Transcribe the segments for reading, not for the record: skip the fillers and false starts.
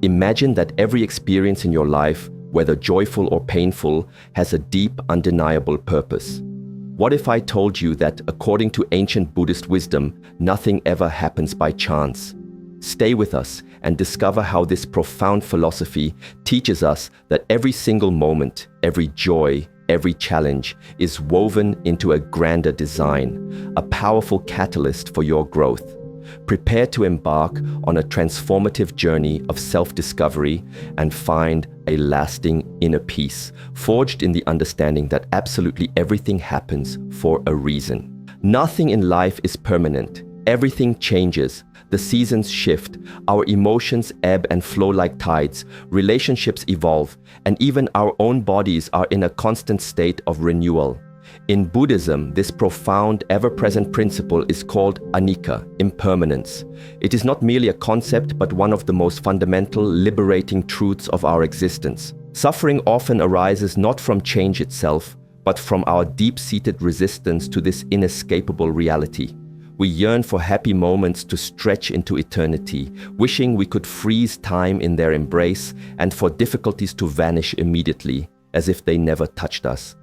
Imagine that every experience in your life, whether joyful or painful, has a deep, undeniable purpose. What if I told you that, according to ancient Buddhist wisdom, nothing ever happens by chance? Stay with us and discover how this profound philosophy teaches us that every single moment, every joy, every challenge is woven into a grander design, a powerful catalyst for your growth. Prepare to embark on a transformative journey of self-discovery and find a lasting inner peace, forged in the understanding that absolutely everything happens for a reason. Nothing in life is permanent. Everything changes. The seasons shift, our emotions ebb and flow like tides, relationships evolve, and even our own bodies are in a constant state of renewal. In Buddhism, this profound, ever-present principle is called anicca, impermanence. It is not merely a concept, but one of the most fundamental, liberating truths of our existence. Suffering often arises not from change itself, but from our deep-seated resistance to this inescapable reality. We yearn for happy moments to stretch into eternity, wishing we could freeze time in their embrace, and for difficulties to vanish immediately, as if they never touched us.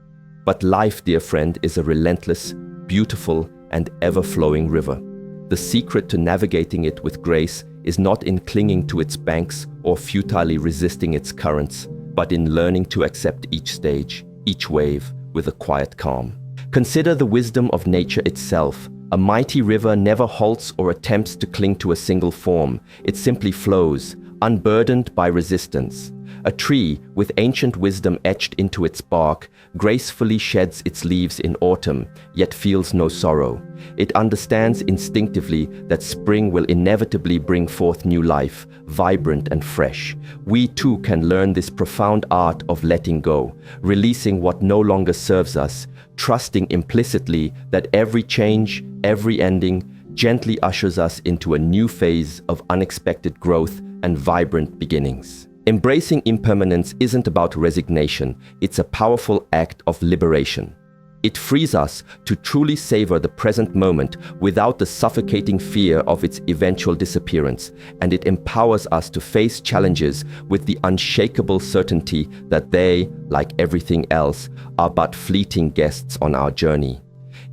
But life, dear friend, is a relentless, beautiful, and ever-flowing river. The secret to navigating it with grace is not in clinging to its banks or futilely resisting its currents, but in learning to accept each stage, each wave, with a quiet calm. Consider the wisdom of nature itself. A mighty river never halts or attempts to cling to a single form. It simply flows, unburdened by resistance. A tree, with ancient wisdom etched into its bark, gracefully sheds its leaves in autumn, yet feels no sorrow. It understands instinctively that spring will inevitably bring forth new life, vibrant and fresh. We too can learn this profound art of letting go, releasing what no longer serves us, trusting implicitly that every change, every ending, gently ushers us into a new phase of unexpected growth and vibrant beginnings. Embracing impermanence isn't about resignation, it's a powerful act of liberation. It frees us to truly savor the present moment without the suffocating fear of its eventual disappearance, and it empowers us to face challenges with the unshakable certainty that they, like everything else, are but fleeting guests on our journey.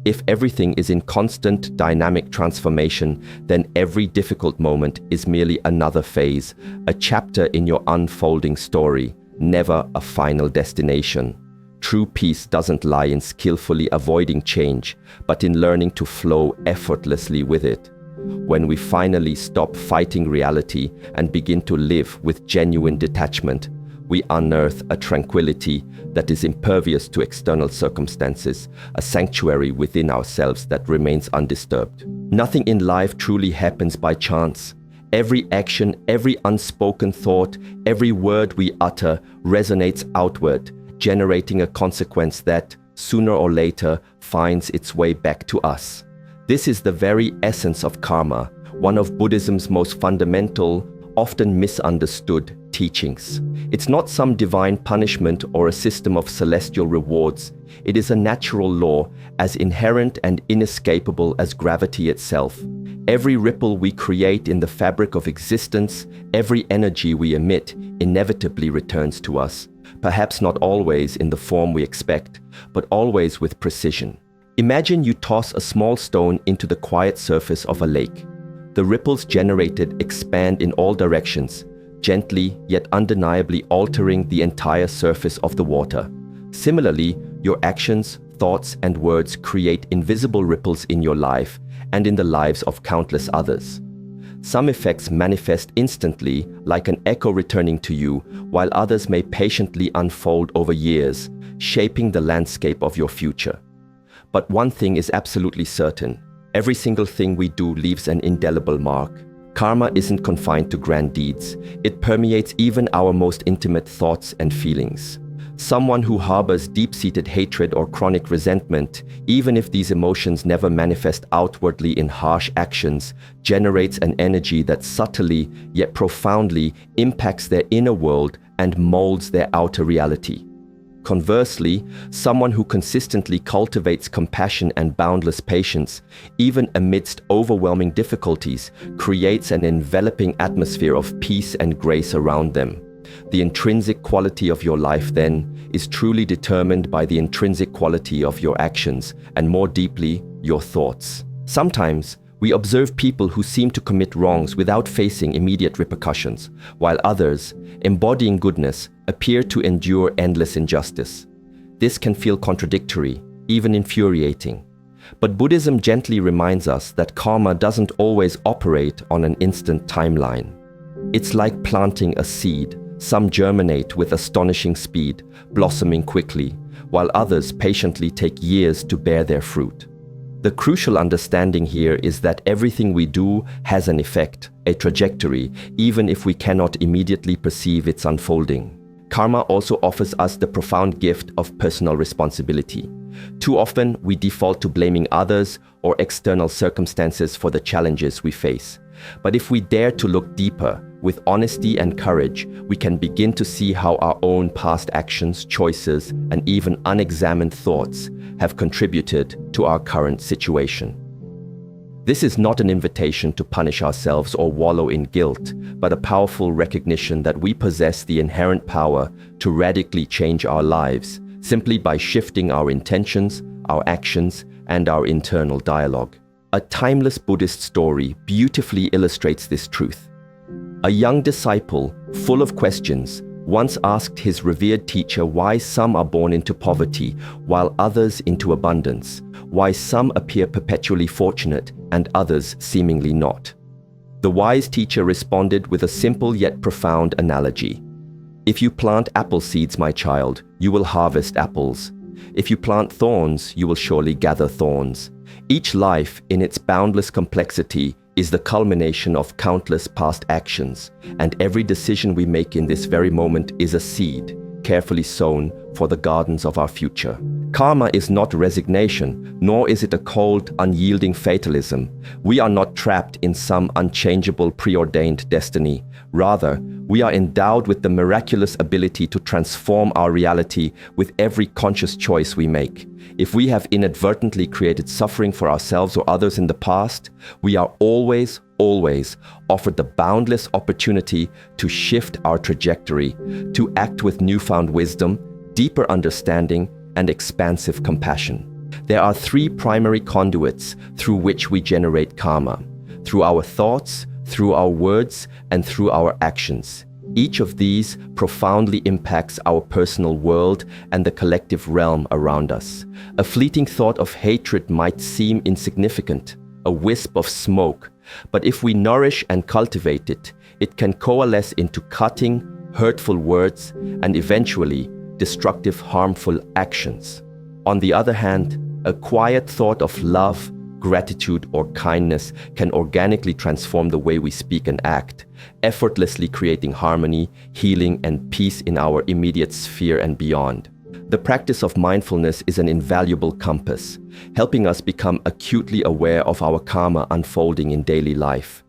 If everything is in constant dynamic transformation, then every difficult moment is merely another phase, a chapter in your unfolding story, never a final destination. True peace doesn't lie in skillfully avoiding change, but in learning to flow effortlessly with it. When we finally stop fighting reality and begin to live with genuine detachment, we unearth a tranquility that is impervious to external circumstances, a sanctuary within ourselves that remains undisturbed. Nothing in life truly happens by chance. Every action, every unspoken thought, every word we utter resonates outward, generating a consequence that, sooner or later, finds its way back to us. This is the very essence of karma, one of Buddhism's most fundamental, often misunderstood teachings. It's not some divine punishment or a system of celestial rewards. It is a natural law, as inherent and inescapable as gravity itself. Every ripple we create in the fabric of existence, every energy we emit, inevitably returns to us. Perhaps not always in the form we expect, but always with precision. Imagine you toss a small stone into the quiet surface of a lake. The ripples generated expand in all directions, gently yet undeniably altering the entire surface of the water. Similarly, your actions, thoughts, and words create invisible ripples in your life and in the lives of countless others. Some effects manifest instantly, like an echo returning to you, while others may patiently unfold over years, shaping the landscape of your future. But one thing is absolutely certain: every single thing we do leaves an indelible mark. Karma isn't confined to grand deeds. It permeates even our most intimate thoughts and feelings. Someone who harbors deep-seated hatred or chronic resentment, even if these emotions never manifest outwardly in harsh actions, generates an energy that subtly yet profoundly impacts their inner world and molds their outer reality. Conversely, someone who consistently cultivates compassion and boundless patience, even amidst overwhelming difficulties, creates an enveloping atmosphere of peace and grace around them. The intrinsic quality of your life, then, is truly determined by the intrinsic quality of your actions, and more deeply, your thoughts. Sometimes, we observe people who seem to commit wrongs without facing immediate repercussions, while others, embodying goodness, appear to endure endless injustice. This can feel contradictory, even infuriating. But Buddhism gently reminds us that karma doesn't always operate on an instant timeline. It's like planting a seed. Some germinate with astonishing speed, blossoming quickly, while others patiently take years to bear their fruit. The crucial understanding here is that everything we do has an effect, a trajectory, even if we cannot immediately perceive its unfolding. Karma also offers us the profound gift of personal responsibility. Too often, we default to blaming others or external circumstances for the challenges we face. But if we dare to look deeper, with honesty and courage, we can begin to see how our own past actions, choices, and even unexamined thoughts have contributed to our current situation. This is not an invitation to punish ourselves or wallow in guilt, but a powerful recognition that we possess the inherent power to radically change our lives simply by shifting our intentions, our actions, and our internal dialogue. A timeless Buddhist story beautifully illustrates this truth. A young disciple, full of questions, once asked his revered teacher why some are born into poverty while others into abundance, why some appear perpetually fortunate and others seemingly not. The wise teacher responded with a simple yet profound analogy. If you plant apple seeds, my child, you will harvest apples. If you plant thorns, you will surely gather thorns. Each life, in its boundless complexity, is the culmination of countless past actions, and every decision we make in this very moment is a seed, carefully sown for the gardens of our future. Karma is not resignation, nor is it a cold, unyielding fatalism. We are not trapped in some unchangeable preordained destiny. Rather, we are endowed with the miraculous ability to transform our reality with every conscious choice we make. If we have inadvertently created suffering for ourselves or others in the past, we are always offered the boundless opportunity to shift our trajectory, to act with newfound wisdom, deeper understanding, and expansive compassion. There are three primary conduits through which we generate karma: through our thoughts, through our words, and through our actions. Each of these profoundly impacts our personal world and the collective realm around us. A fleeting thought of hatred might seem insignificant, a wisp of smoke, but if we nourish and cultivate it, it can coalesce into cutting, hurtful words and eventually destructive, harmful actions. On the other hand, a quiet thought of love, gratitude, or kindness can organically transform the way we speak and act, effortlessly creating harmony, healing, and peace in our immediate sphere and beyond. The practice of mindfulness is an invaluable compass, helping us become acutely aware of our karma unfolding in daily life.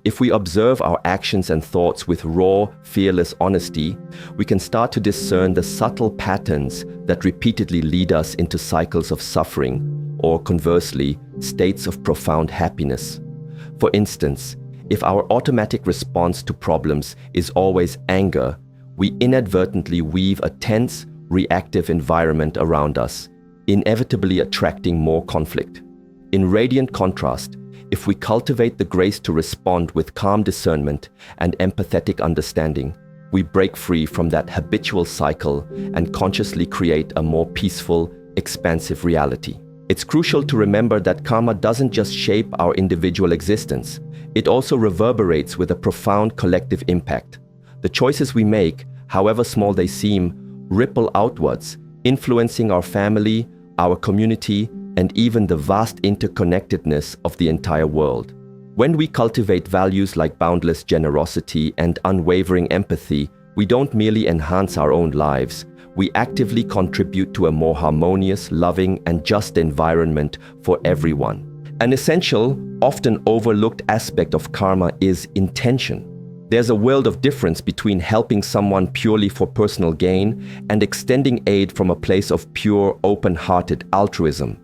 If we observe our actions and thoughts with raw, fearless honesty, we can start to discern the subtle patterns that repeatedly lead us into cycles of suffering, or conversely, states of profound happiness. For instance, if our automatic response to problems is always anger, we inadvertently weave a tense, reactive environment around us, inevitably attracting more conflict. In radiant contrast, if we cultivate the grace to respond with calm discernment and empathetic understanding, we break free from that habitual cycle and consciously create a more peaceful, expansive reality. It's crucial to remember that karma doesn't just shape our individual existence, it also reverberates with a profound collective impact. The choices we make, however small they seem, ripple outwards, influencing our family, our community, and even the vast interconnectedness of the entire world. When we cultivate values like boundless generosity and unwavering empathy, we don't merely enhance our own lives, we actively contribute to a more harmonious, loving, and just environment for everyone. An essential, often overlooked aspect of karma is intention. There's a world of difference between helping someone purely for personal gain and extending aid from a place of pure, open-hearted altruism.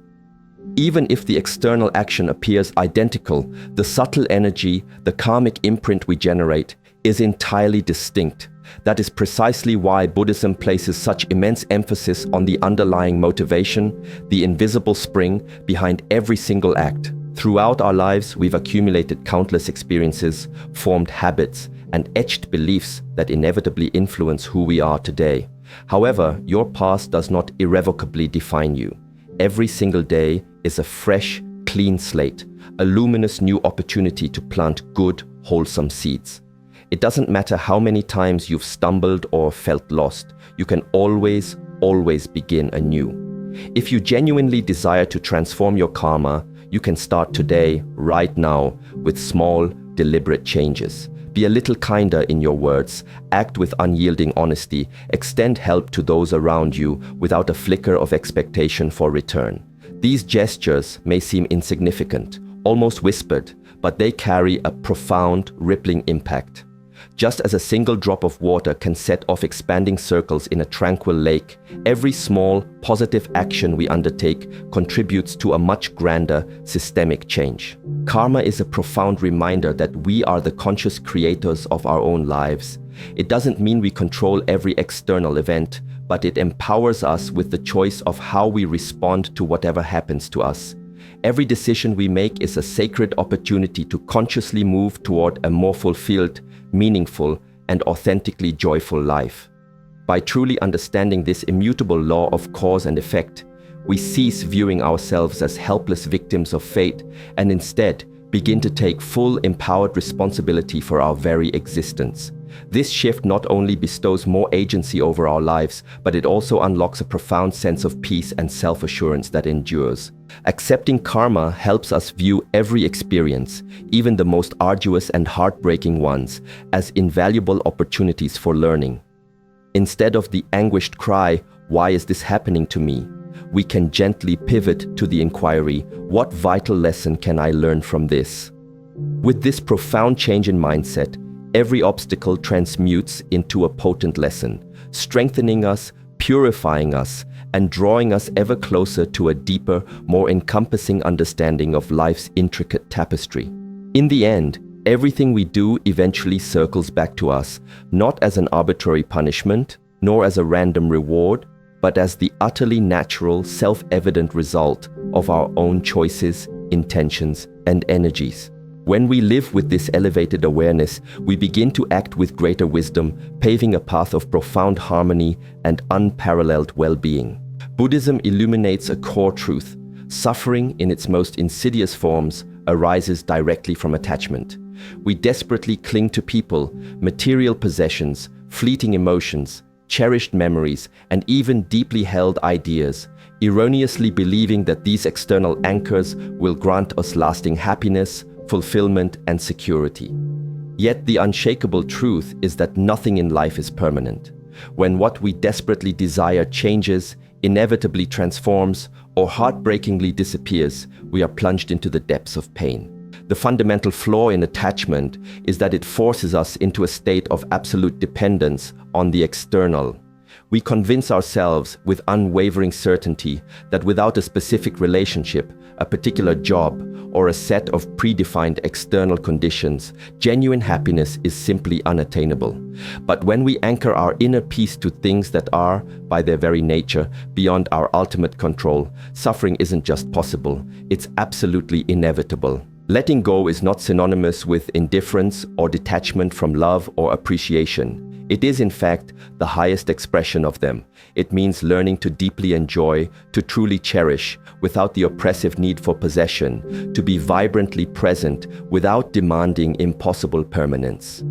Even if the external action appears identical, the subtle energy, the karmic imprint we generate, is entirely distinct. That is precisely why Buddhism places such immense emphasis on the underlying motivation, the invisible spring behind every single act. Throughout our lives, we've accumulated countless experiences, formed habits, and etched beliefs that inevitably influence who we are today. However, your past does not irrevocably define you. Every single day is a fresh, clean slate, a luminous new opportunity to plant good, wholesome seeds. It doesn't matter how many times you've stumbled or felt lost, you can always begin anew. If you genuinely desire to transform your karma, you can start today, right now, with small, deliberate changes. Be a little kinder in your words, act with unyielding honesty, extend help to those around you without a flicker of expectation for return. These gestures may seem insignificant, almost whispered, but they carry a profound, rippling impact. Just as a single drop of water can set off expanding circles in a tranquil lake, every small, positive action we undertake contributes to a much grander, systemic change. Karma is a profound reminder that we are the conscious creators of our own lives. It doesn't mean we control every external event, but it empowers us with the choice of how we respond to whatever happens to us. Every decision we make is a sacred opportunity to consciously move toward a more fulfilled, meaningful, and authentically joyful life. By truly understanding this immutable law of cause and effect, we cease viewing ourselves as helpless victims of fate and instead begin to take full, empowered responsibility for our very existence. This shift not only bestows more agency over our lives, but it also unlocks a profound sense of peace and self-assurance that endures. Accepting karma helps us view every experience, even the most arduous and heartbreaking ones, as invaluable opportunities for learning. Instead of the anguished cry, "Why is this happening to me?" we can gently pivot to the inquiry, "What vital lesson can I learn from this?" With this profound change in mindset, every obstacle transmutes into a potent lesson, strengthening us, purifying us, and drawing us ever closer to a deeper, more encompassing understanding of life's intricate tapestry. In the end, everything we do eventually circles back to us, not as an arbitrary punishment, nor as a random reward, but as the utterly natural, self-evident result of our own choices, intentions, and energies. When we live with this elevated awareness, we begin to act with greater wisdom, paving a path of profound harmony and unparalleled well-being. Buddhism illuminates a core truth. Suffering, in its most insidious forms, arises directly from attachment. We desperately cling to people, material possessions, fleeting emotions, cherished memories, and even deeply held ideas, erroneously believing that these external anchors will grant us lasting happiness, fulfillment, and security. Yet the unshakable truth is that nothing in life is permanent. When what we desperately desire changes, inevitably transforms, or heartbreakingly disappears, we are plunged into the depths of pain. The fundamental flaw in attachment is that it forces us into a state of absolute dependence on the external. We convince ourselves with unwavering certainty that without a specific relationship, a particular job, or a set of predefined external conditions, genuine happiness is simply unattainable. But when we anchor our inner peace to things that are, by their very nature, beyond our ultimate control, suffering isn't just possible, it's absolutely inevitable. Letting go is not synonymous with indifference or detachment from love or appreciation. It is, in fact, the highest expression of them. It means learning to deeply enjoy, to truly cherish, without the oppressive need for possession, to be vibrantly present without demanding impossible permanence.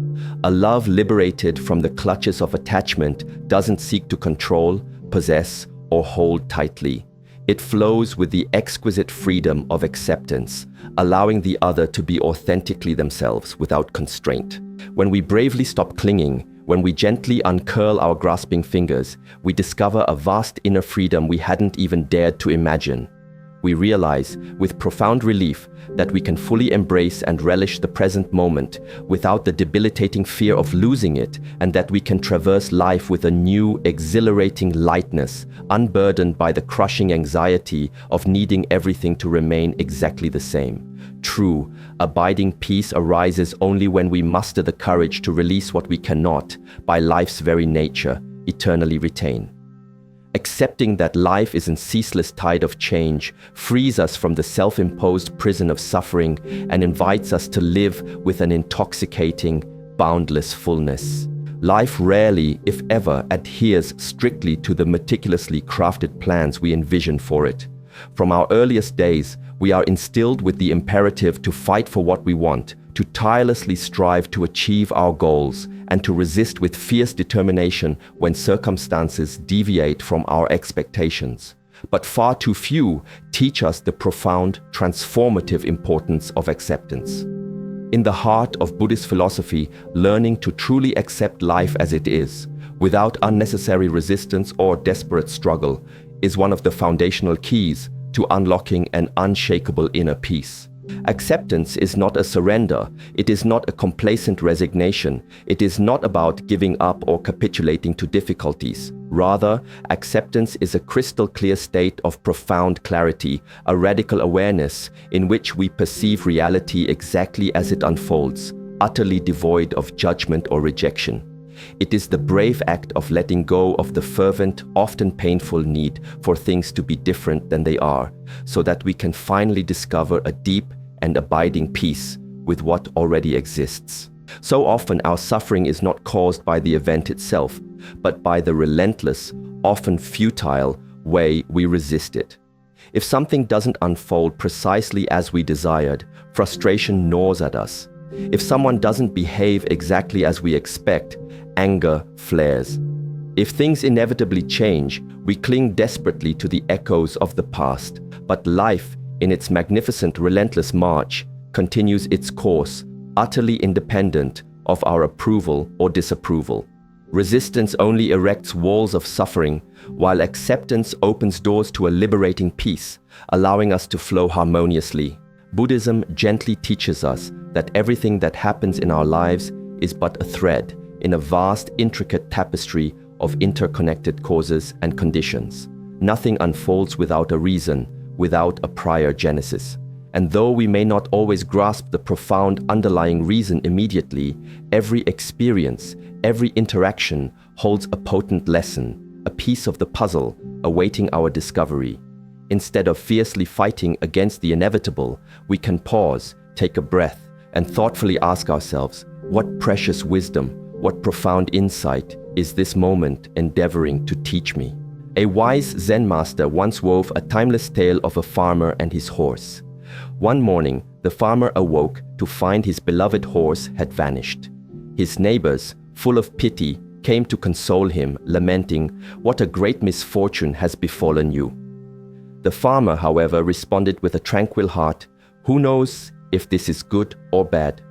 A love liberated from the clutches of attachment doesn't seek to control, possess, or hold tightly. It flows with the exquisite freedom of acceptance, allowing the other to be authentically themselves without constraint. When we bravely stop clinging, when we gently uncurl our grasping fingers, we discover a vast inner freedom we hadn't even dared to imagine. we realize, with profound relief, that we can fully embrace and relish the present moment without the debilitating fear of losing it, and that we can traverse life with a new, exhilarating lightness, unburdened by the crushing anxiety of needing everything to remain exactly the same. True, abiding peace arises only when we muster the courage to release what we cannot, by life's very nature, eternally retain. Accepting that life is in ceaseless tide of change frees us from the self-imposed prison of suffering and invites us to live with an intoxicating, boundless fullness. Life rarely, if ever, adheres strictly to the meticulously crafted plans we envision for it. From our earliest days, we are instilled with the imperative to fight for what we want, to tirelessly strive to achieve our goals, and to resist with fierce determination when circumstances deviate from our expectations. But far too few teach us the profound, transformative importance of acceptance. In the heart of Buddhist philosophy, learning to truly accept life as it is, without unnecessary resistance or desperate struggle, is one of the foundational keys to unlocking an unshakable inner peace. Acceptance is not a surrender, it is not a complacent resignation, it is not about giving up or capitulating to difficulties. Rather, acceptance is a crystal clear state of profound clarity, a radical awareness in which we perceive reality exactly as it unfolds, utterly devoid of judgment or rejection. It is the brave act of letting go of the fervent, often painful need for things to be different than they are, so that we can finally discover a deep and abiding peace with what already exists. So often our suffering is not caused by the event itself, but by the relentless, often futile way we resist it. If something doesn't unfold precisely as we desired, frustration gnaws at us. If someone doesn't behave exactly as we expect, anger flares. If things inevitably change, we cling desperately to the echoes of the past. But life, in its magnificent, relentless march, continues its course, utterly independent of our approval or disapproval. Resistance only erects walls of suffering, while acceptance opens doors to a liberating peace, allowing us to flow harmoniously. Buddhism gently teaches us that everything that happens in our lives is but a thread in a vast, intricate tapestry of interconnected causes and conditions. Nothing unfolds without a reason, without a prior genesis. And though we may not always grasp the profound underlying reason immediately, every experience, every interaction holds a potent lesson, a piece of the puzzle awaiting our discovery. Instead of fiercely fighting against the inevitable, we can pause, take a breath, and thoughtfully ask ourselves, what precious wisdom, what profound insight is this moment endeavoring to teach me? A wise Zen master once wove a timeless tale of a farmer and his horse. One morning, the farmer awoke to find his beloved horse had vanished. His neighbors, full of pity, came to console him, lamenting, "What a great misfortune has befallen you." The farmer, however, responded with a tranquil heart, "Who knows if this is good or bad?"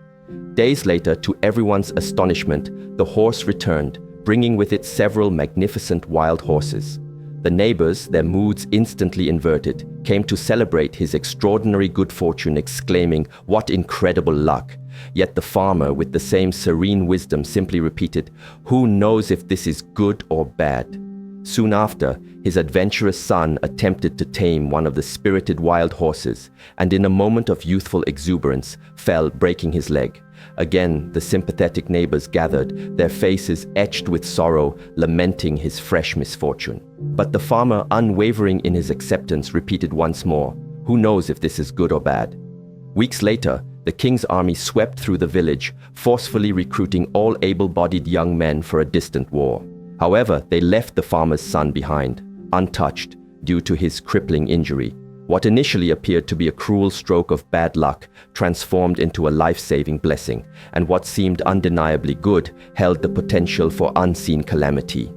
Days later, to everyone's astonishment, the horse returned, bringing with it several magnificent wild horses. The neighbors, their moods instantly inverted, came to celebrate his extraordinary good fortune, exclaiming, "What incredible luck!" Yet the farmer, with the same serene wisdom, simply repeated, "Who knows if this is good or bad?" Soon after, his adventurous son attempted to tame one of the spirited wild horses, and in a moment of youthful exuberance, fell, breaking his leg. Again, the sympathetic neighbors gathered, their faces etched with sorrow, lamenting his fresh misfortune. But the farmer, unwavering in his acceptance, repeated once more, "Who knows if this is good or bad?" Weeks later, the king's army swept through the village, forcefully recruiting all able-bodied young men for a distant war. However, they left the farmer's son behind, untouched, due to his crippling injury. What initially appeared to be a cruel stroke of bad luck transformed into a life-saving blessing, and what seemed undeniably good held the potential for unseen calamity.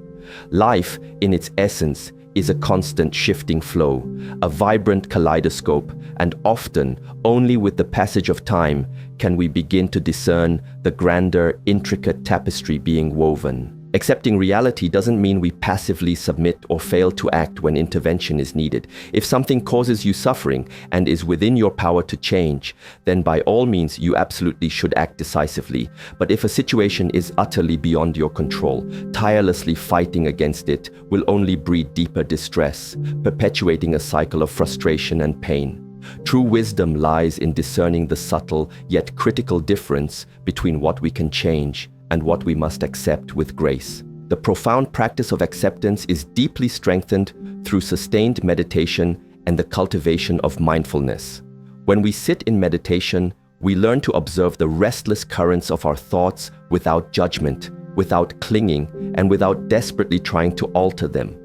Life, in its essence, is a constant shifting flow, a vibrant kaleidoscope, and often, only with the passage of time, can we begin to discern the grander, intricate tapestry being woven. Accepting reality doesn't mean we passively submit or fail to act when intervention is needed. If something causes you suffering and is within your power to change, then by all means you absolutely should act decisively. But if a situation is utterly beyond your control, tirelessly fighting against it will only breed deeper distress, perpetuating a cycle of frustration and pain. True wisdom lies in discerning the subtle yet critical difference between what we can change and what we must accept with grace. The profound practice of acceptance is deeply strengthened through sustained meditation and the cultivation of mindfulness. When we sit in meditation, we learn to observe the restless currents of our thoughts without judgment, without clinging, and without desperately trying to alter them.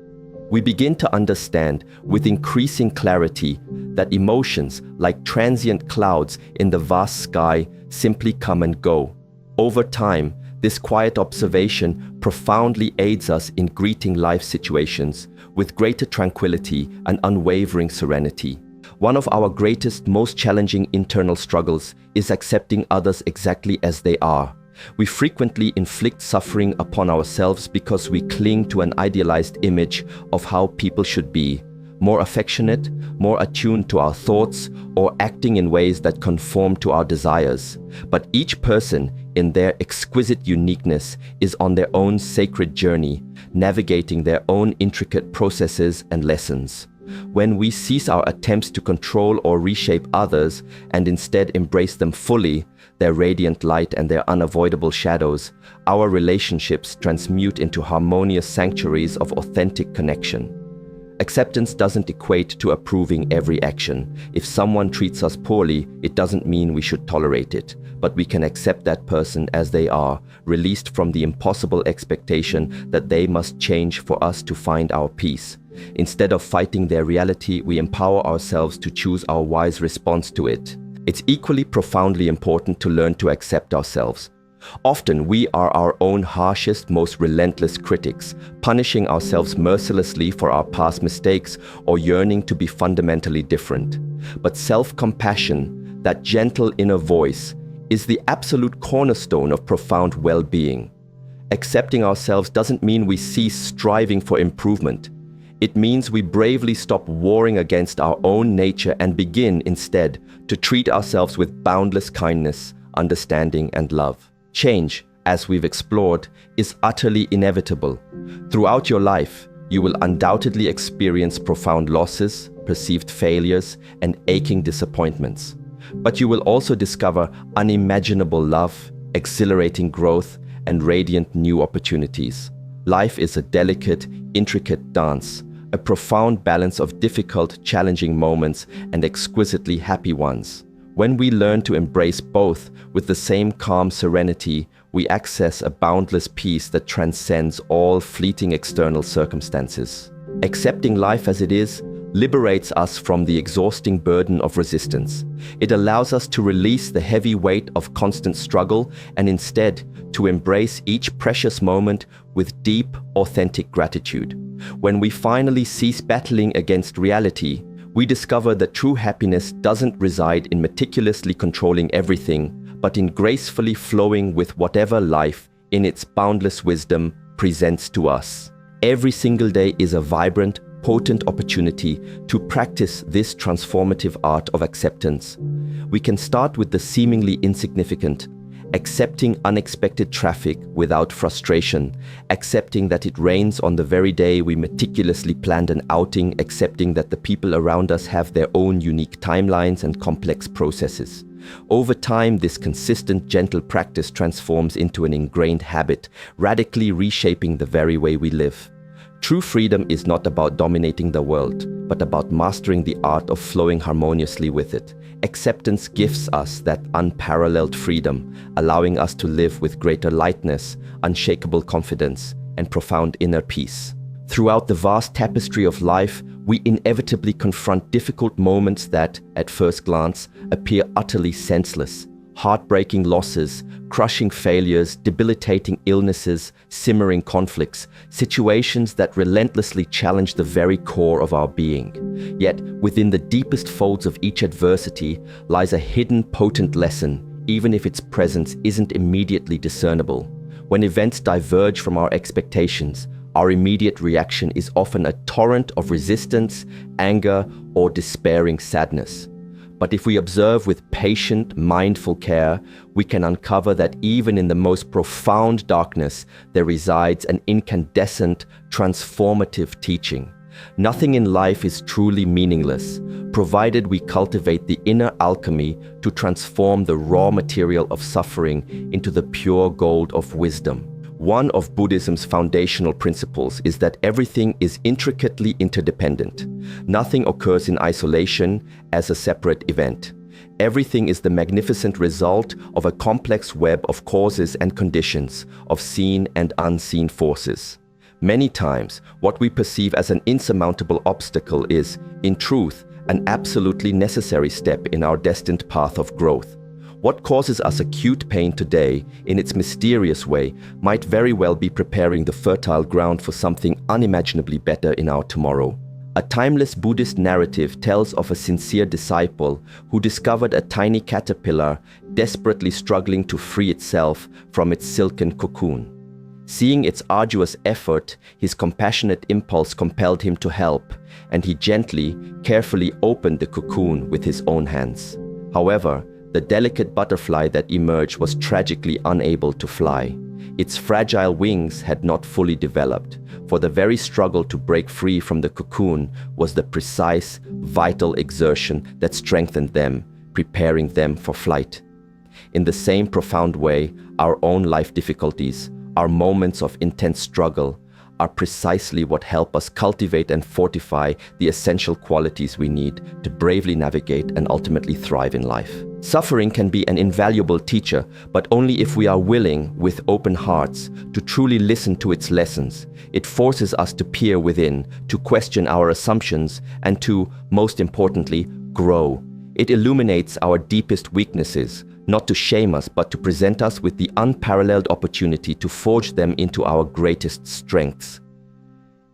We begin to understand with increasing clarity that emotions, like transient clouds in the vast sky, simply come and go. Over time, this quiet observation profoundly aids us in greeting life situations with greater tranquility and unwavering serenity. One of our greatest, most challenging internal struggles is accepting others exactly as they are. We frequently inflict suffering upon ourselves because we cling to an idealized image of how people should be, more affectionate, more attuned to our thoughts, or acting in ways that conform to our desires. But each person, in their exquisite uniqueness, is on their own sacred journey, navigating their own intricate processes and lessons. When we cease our attempts to control or reshape others and instead embrace them fully, their radiant light and their unavoidable shadows, our relationships transmute into harmonious sanctuaries of authentic connection. Acceptance doesn't equate to approving every action. If someone treats us poorly, it doesn't mean we should tolerate it, but we can accept that person as they are, released from the impossible expectation that they must change for us to find our peace. Instead of fighting their reality, we empower ourselves to choose our wise response to it. It's equally profoundly important to learn to accept ourselves. Often we are our own harshest, most relentless critics, punishing ourselves mercilessly for our past mistakes or yearning to be fundamentally different. But self-compassion, that gentle inner voice, is the absolute cornerstone of profound well-being. Accepting ourselves doesn't mean we cease striving for improvement. It means we bravely stop warring against our own nature and begin, instead, to treat ourselves with boundless kindness, understanding, and love. Change, as we've explored, is utterly inevitable. Throughout your life, you will undoubtedly experience profound losses, perceived failures, and aching disappointments. But you will also discover unimaginable love, exhilarating growth, and radiant new opportunities. Life is a delicate, intricate dance, a profound balance of difficult, challenging moments and exquisitely happy ones. When we learn to embrace both with the same calm serenity, we access a boundless peace that transcends all fleeting external circumstances. Accepting life as it is liberates us from the exhausting burden of resistance. It allows us to release the heavy weight of constant struggle and instead to embrace each precious moment with deep, authentic gratitude. When we finally cease battling against reality, we discover that true happiness doesn't reside in meticulously controlling everything, but in gracefully flowing with whatever life, in its boundless wisdom, presents to us. Every single day is a vibrant, potent opportunity to practice this transformative art of acceptance. We can start with the seemingly insignificant, accepting unexpected traffic without frustration, accepting that it rains on the very day we meticulously planned an outing, accepting that the people around us have their own unique timelines and complex processes. Over time, this consistent, gentle practice transforms into an ingrained habit, radically reshaping the very way we live. True freedom is not about dominating the world, but about mastering the art of flowing harmoniously with it. Acceptance gives us that unparalleled freedom, allowing us to live with greater lightness, unshakable confidence, and profound inner peace. Throughout the vast tapestry of life, we inevitably confront difficult moments that, at first glance, appear utterly senseless. Heartbreaking losses, crushing failures, debilitating illnesses, simmering conflicts, situations that relentlessly challenge the very core of our being. Yet, within the deepest folds of each adversity lies a hidden, potent lesson, even if its presence isn't immediately discernible. When events diverge from our expectations, our immediate reaction is often a torrent of resistance, anger, or despairing sadness. But if we observe with patient, mindful care, we can uncover that even in the most profound darkness, there resides an incandescent, transformative teaching. Nothing in life is truly meaningless, provided we cultivate the inner alchemy to transform the raw material of suffering into the pure gold of wisdom. One of Buddhism's foundational principles is that everything is intricately interdependent. Nothing occurs in isolation as a separate event. Everything is the magnificent result of a complex web of causes and conditions, of seen and unseen forces. Many times, what we perceive as an insurmountable obstacle is, in truth, an absolutely necessary step in our destined path of growth. What causes us acute pain today, in its mysterious way, might very well be preparing the fertile ground for something unimaginably better in our tomorrow. A timeless Buddhist narrative tells of a sincere disciple who discovered a tiny caterpillar desperately struggling to free itself from its silken cocoon. Seeing its arduous effort, his compassionate impulse compelled him to help, and he gently, carefully opened the cocoon with his own hands. However, the delicate butterfly that emerged was tragically unable to fly. Its fragile wings had not fully developed, for the very struggle to break free from the cocoon was the precise, vital exertion that strengthened them, preparing them for flight. In the same profound way, our own life difficulties, our moments of intense struggle, are precisely what help us cultivate and fortify the essential qualities we need to bravely navigate and ultimately thrive in life. Suffering can be an invaluable teacher, but only if we are willing, with open hearts, to truly listen to its lessons. It forces us to peer within, to question our assumptions, and to, most importantly, grow. It illuminates our deepest weaknesses, not to shame us, but to present us with the unparalleled opportunity to forge them into our greatest strengths.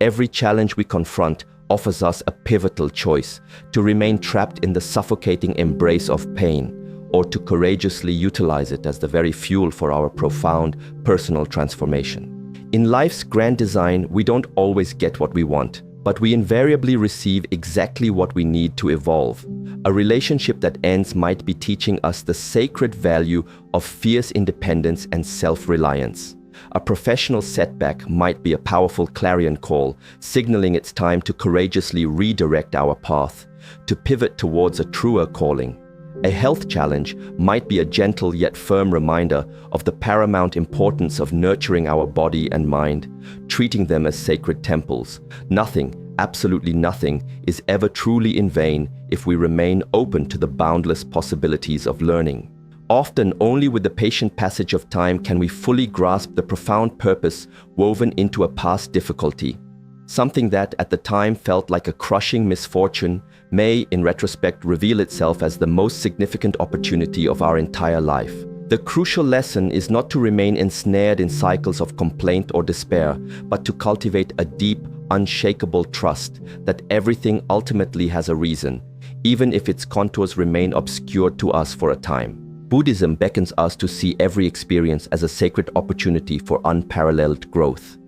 Every challenge we confront offers us a pivotal choice: to remain trapped in the suffocating embrace of pain, or to courageously utilize it as the very fuel for our profound personal transformation. In life's grand design, we don't always get what we want, but we invariably receive exactly what we need to evolve. A relationship that ends might be teaching us the sacred value of fierce independence and self-reliance. A professional setback might be a powerful clarion call, signaling it's time to courageously redirect our path, to pivot towards a truer calling. A health challenge might be a gentle yet firm reminder of the paramount importance of nurturing our body and mind, treating them as sacred temples. Nothing, absolutely nothing, is ever truly in vain if we remain open to the boundless possibilities of learning. Often, only with the patient passage of time can we fully grasp the profound purpose woven into a past difficulty. Something that, at the time, felt like a crushing misfortune may, in retrospect, reveal itself as the most significant opportunity of our entire life. The crucial lesson is not to remain ensnared in cycles of complaint or despair, but to cultivate a deep, unshakable trust that everything ultimately has a reason, even if its contours remain obscured to us for a time. Buddhism beckons us to see every experience as a sacred opportunity for unparalleled growth.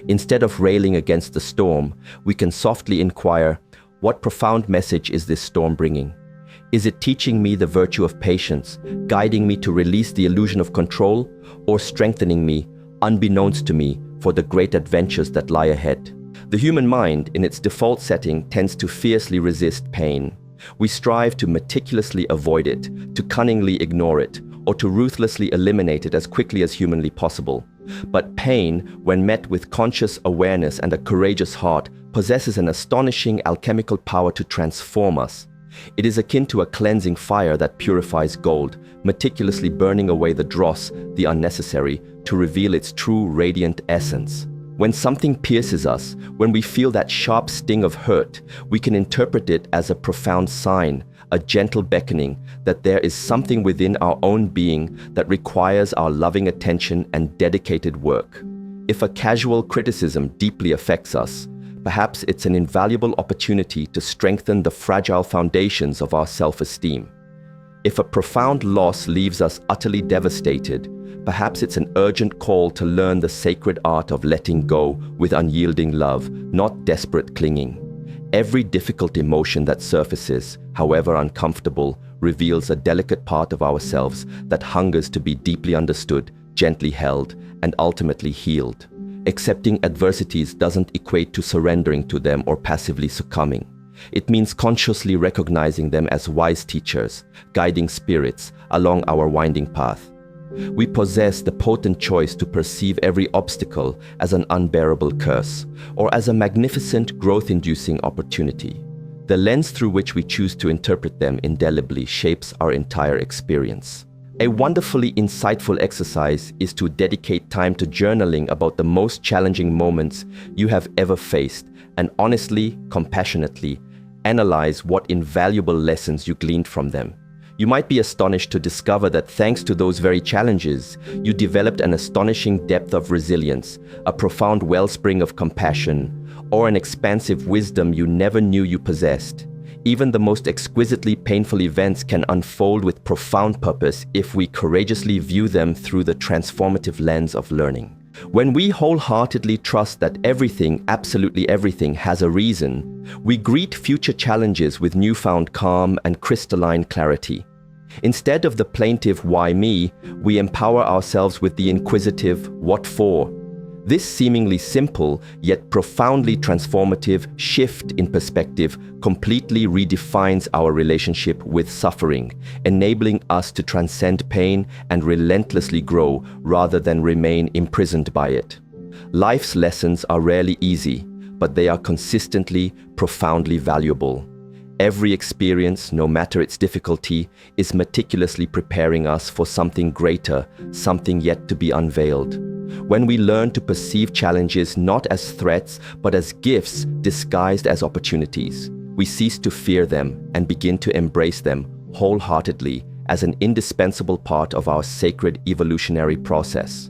Instead of railing against the storm, we can softly inquire, what profound message is this storm bringing? Is it teaching me the virtue of patience, guiding me to release the illusion of control, or strengthening me, unbeknownst to me, for the great adventures that lie ahead? The human mind, in its default setting, tends to fiercely resist pain. We strive to meticulously avoid it, to cunningly ignore it, or to ruthlessly eliminate it as quickly as humanly possible. But pain, when met with conscious awareness and a courageous heart, possesses an astonishing alchemical power to transform us. It is akin to a cleansing fire that purifies gold, meticulously burning away the dross, the unnecessary, to reveal its true radiant essence. When something pierces us, when we feel that sharp sting of hurt, we can interpret it as a profound sign, a gentle beckoning that there is something within our own being that requires our loving attention and dedicated work. If a casual criticism deeply affects us, perhaps it's an invaluable opportunity to strengthen the fragile foundations of our self-esteem. If a profound loss leaves us utterly devastated, perhaps it's an urgent call to learn the sacred art of letting go with unyielding love, not desperate clinging. Every difficult emotion that surfaces, however uncomfortable, reveals a delicate part of ourselves that hungers to be deeply understood, gently held, and ultimately healed. Accepting adversities doesn't equate to surrendering to them or passively succumbing. It means consciously recognizing them as wise teachers, guiding spirits along our winding path. We possess the potent choice to perceive every obstacle as an unbearable curse or as a magnificent growth-inducing opportunity. The lens through which we choose to interpret them indelibly shapes our entire experience. A wonderfully insightful exercise is to dedicate time to journaling about the most challenging moments you have ever faced and honestly, compassionately analyze what invaluable lessons you gleaned from them. You might be astonished to discover that thanks to those very challenges, you developed an astonishing depth of resilience, a profound wellspring of compassion, or an expansive wisdom you never knew you possessed. Even the most exquisitely painful events can unfold with profound purpose if we courageously view them through the transformative lens of learning. When we wholeheartedly trust that everything, absolutely everything, has a reason, we greet future challenges with newfound calm and crystalline clarity. Instead of the plaintive "why me?", we empower ourselves with the inquisitive "what for?". This seemingly simple, yet profoundly transformative shift in perspective completely redefines our relationship with suffering, enabling us to transcend pain and relentlessly grow rather than remain imprisoned by it. Life's lessons are rarely easy, but they are consistently, profoundly valuable. Every experience, no matter its difficulty, is meticulously preparing us for something greater, something yet to be unveiled. When we learn to perceive challenges not as threats, but as gifts disguised as opportunities, we cease to fear them and begin to embrace them wholeheartedly as an indispensable part of our sacred evolutionary process.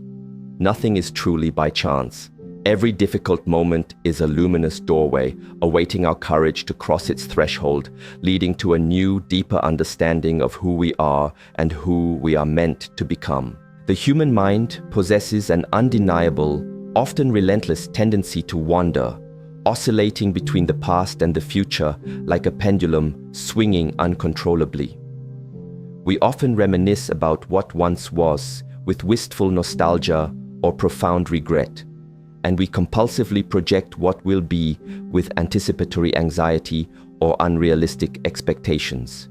Nothing is truly by chance. Every difficult moment is a luminous doorway, awaiting our courage to cross its threshold, leading to a new, deeper understanding of who we are and who we are meant to become. The human mind possesses an undeniable, often relentless tendency to wander, oscillating between the past and the future like a pendulum swinging uncontrollably. We often reminisce about what once was with wistful nostalgia or profound regret, and we compulsively project what will be with anticipatory anxiety or unrealistic expectations.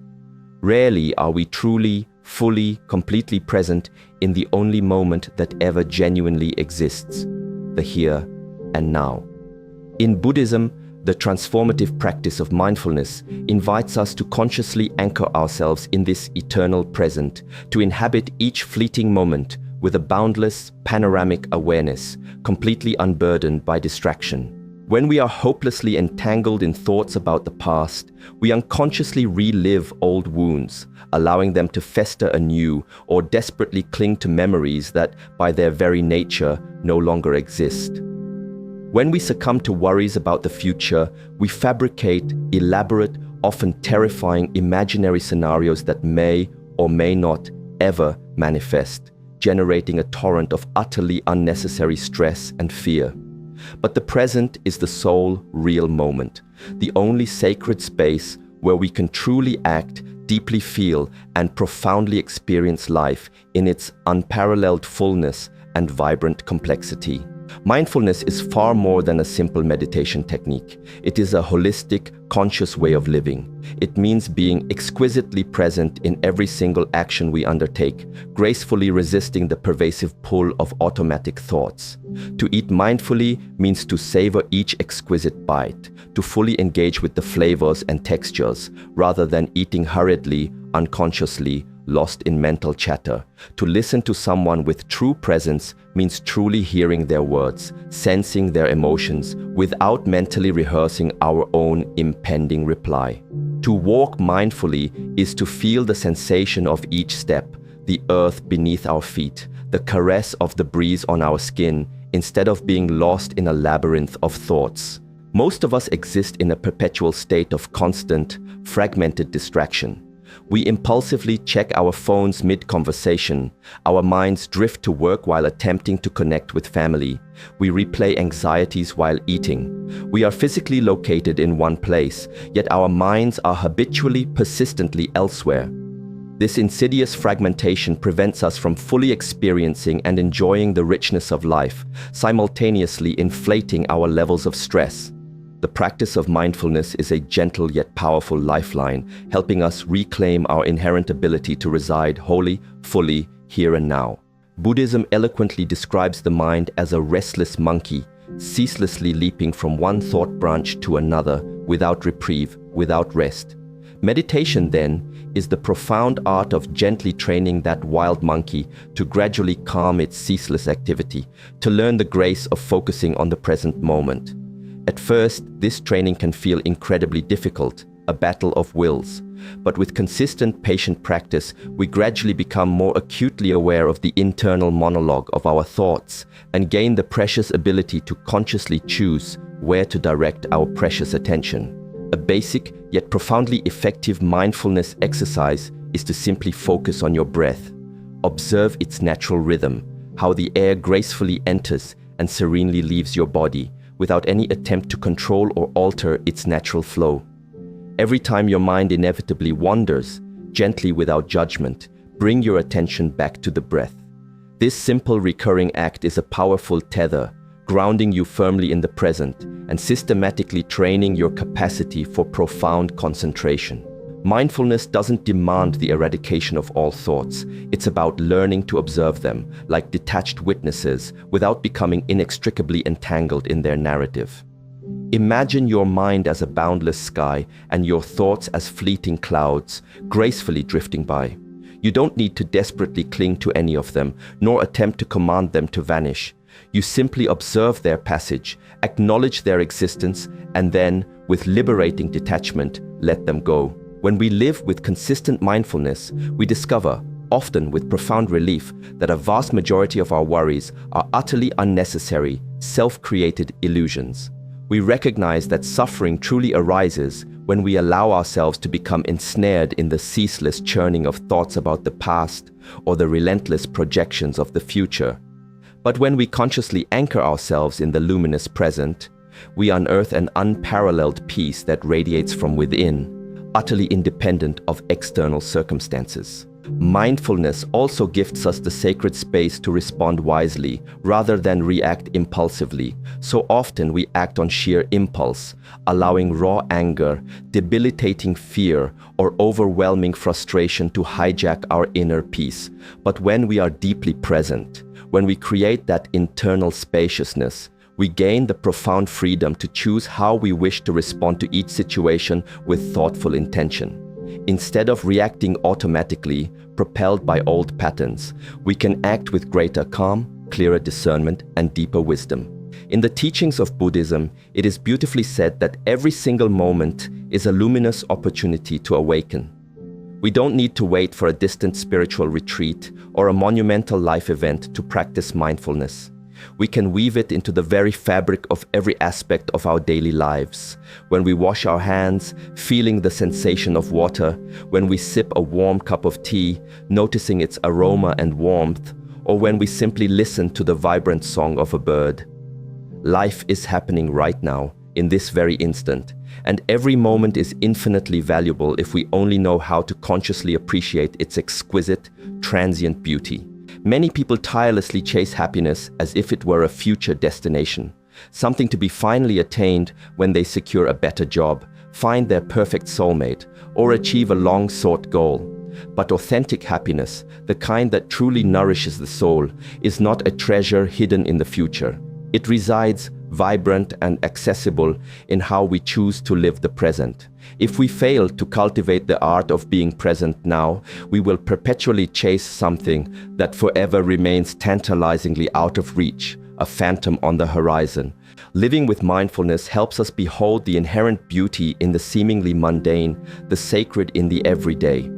Rarely are we truly, fully, completely present in the only moment that ever genuinely exists, the here and now. In Buddhism, the transformative practice of mindfulness invites us to consciously anchor ourselves in this eternal present, to inhabit each fleeting moment with a boundless, panoramic awareness, completely unburdened by distraction. When we are hopelessly entangled in thoughts about the past, we unconsciously relive old wounds, allowing them to fester anew or desperately cling to memories that, by their very nature, no longer exist. When we succumb to worries about the future, we fabricate elaborate, often terrifying imaginary scenarios that may or may not ever manifest, generating a torrent of utterly unnecessary stress and fear. But the present is the sole real moment, the only sacred space where we can truly act, deeply feel, and profoundly experience life in its unparalleled fullness and vibrant complexity. Mindfulness is far more than a simple meditation technique. It is a holistic, conscious way of living. It means being exquisitely present in every single action we undertake, gracefully resisting the pervasive pull of automatic thoughts. To eat mindfully means to savor each exquisite bite, to fully engage with the flavors and textures, rather than eating hurriedly, unconsciously, lost in mental chatter. To listen to someone with true presence means truly hearing their words, sensing their emotions, without mentally rehearsing our own impending reply. To walk mindfully is to feel the sensation of each step, the earth beneath our feet, the caress of the breeze on our skin, instead of being lost in a labyrinth of thoughts. Most of us exist in a perpetual state of constant, fragmented distraction. We impulsively check our phones mid-conversation. Our minds drift to work while attempting to connect with family. We replay anxieties while eating. We are physically located in one place, yet our minds are habitually, persistently elsewhere. This insidious fragmentation prevents us from fully experiencing and enjoying the richness of life, simultaneously inflating our levels of stress. The practice of mindfulness is a gentle yet powerful lifeline, helping us reclaim our inherent ability to reside wholly, fully, here and now. Buddhism eloquently describes the mind as a restless monkey, ceaselessly leaping from one thought branch to another, without reprieve, without rest. Meditation, then, is the profound art of gently training that wild monkey to gradually calm its ceaseless activity, to learn the grace of focusing on the present moment. At first, this training can feel incredibly difficult, a battle of wills. But with consistent, patient practice, we gradually become more acutely aware of the internal monologue of our thoughts and gain the precious ability to consciously choose where to direct our precious attention. A basic yet profoundly effective mindfulness exercise is to simply focus on your breath. Observe its natural rhythm, how the air gracefully enters and serenely leaves your body, without any attempt to control or alter its natural flow. Every time your mind inevitably wanders, gently without judgment, bring your attention back to the breath. This simple recurring act is a powerful tether, grounding you firmly in the present and systematically training your capacity for profound concentration. Mindfulness doesn't demand the eradication of all thoughts. It's about learning to observe them, like detached witnesses, without becoming inextricably entangled in their narrative. Imagine your mind as a boundless sky and your thoughts as fleeting clouds, gracefully drifting by. You don't need to desperately cling to any of them, nor attempt to command them to vanish. You simply observe their passage, acknowledge their existence, and then, with liberating detachment, let them go. When we live with consistent mindfulness, we discover, often with profound relief, that a vast majority of our worries are utterly unnecessary, self-created illusions. We recognize that suffering truly arises when we allow ourselves to become ensnared in the ceaseless churning of thoughts about the past or the relentless projections of the future. But when we consciously anchor ourselves in the luminous present, we unearth an unparalleled peace that radiates from within, utterly independent of external circumstances. Mindfulness also gifts us the sacred space to respond wisely rather than react impulsively. So often we act on sheer impulse, allowing raw anger, debilitating fear, or overwhelming frustration to hijack our inner peace. But when we are deeply present, when we create that internal spaciousness, we gain the profound freedom to choose how we wish to respond to each situation with thoughtful intention. Instead of reacting automatically, propelled by old patterns, we can act with greater calm, clearer discernment, and deeper wisdom. In the teachings of Buddhism, it is beautifully said that every single moment is a luminous opportunity to awaken. We don't need to wait for a distant spiritual retreat or a monumental life event to practice mindfulness. We can weave it into the very fabric of every aspect of our daily lives. When we wash our hands, feeling the sensation of water, when we sip a warm cup of tea, noticing its aroma and warmth, or when we simply listen to the vibrant song of a bird. Life is happening right now, in this very instant, and every moment is infinitely valuable if we only know how to consciously appreciate its exquisite, transient beauty. Many people tirelessly chase happiness as if it were a future destination, something to be finally attained when they secure a better job, find their perfect soulmate, or achieve a long-sought goal. But authentic happiness, the kind that truly nourishes the soul, is not a treasure hidden in the future. It resides, vibrant and accessible, in how we choose to live the present. If we fail to cultivate the art of being present now, we will perpetually chase something that forever remains tantalizingly out of reach, a phantom on the horizon. Living with mindfulness helps us behold the inherent beauty in the seemingly mundane, the sacred in the everyday.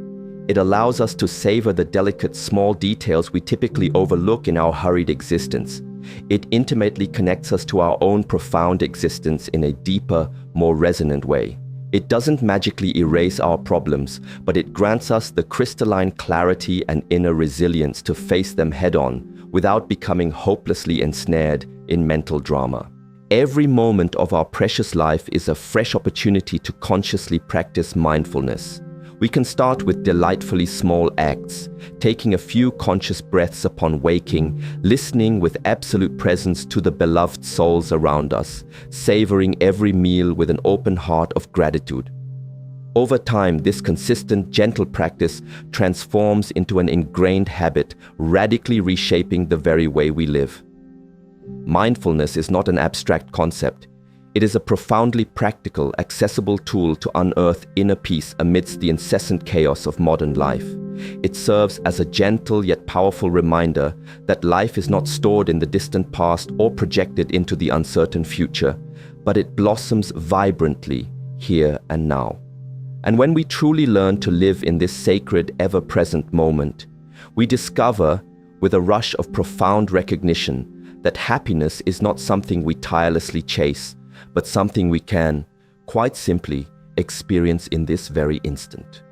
It allows us to savor the delicate small details we typically overlook in our hurried existence. It intimately connects us to our own profound existence in a deeper, more resonant way. It doesn't magically erase our problems, but it grants us the crystalline clarity and inner resilience to face them head-on without becoming hopelessly ensnared in mental drama. Every moment of our precious life is a fresh opportunity to consciously practice mindfulness. We can start with delightfully small acts, taking a few conscious breaths upon waking, listening with absolute presence to the beloved souls around us, savoring every meal with an open heart of gratitude. Over time, this consistent, gentle practice transforms into an ingrained habit, radically reshaping the very way we live. Mindfulness is not an abstract concept. It is a profoundly practical, accessible tool to unearth inner peace amidst the incessant chaos of modern life. It serves as a gentle yet powerful reminder that life is not stored in the distant past or projected into the uncertain future, but it blossoms vibrantly here and now. And when we truly learn to live in this sacred, ever-present moment, we discover, with a rush of profound recognition, that happiness is not something we tirelessly chase, but something we can, quite simply, experience in this very instant.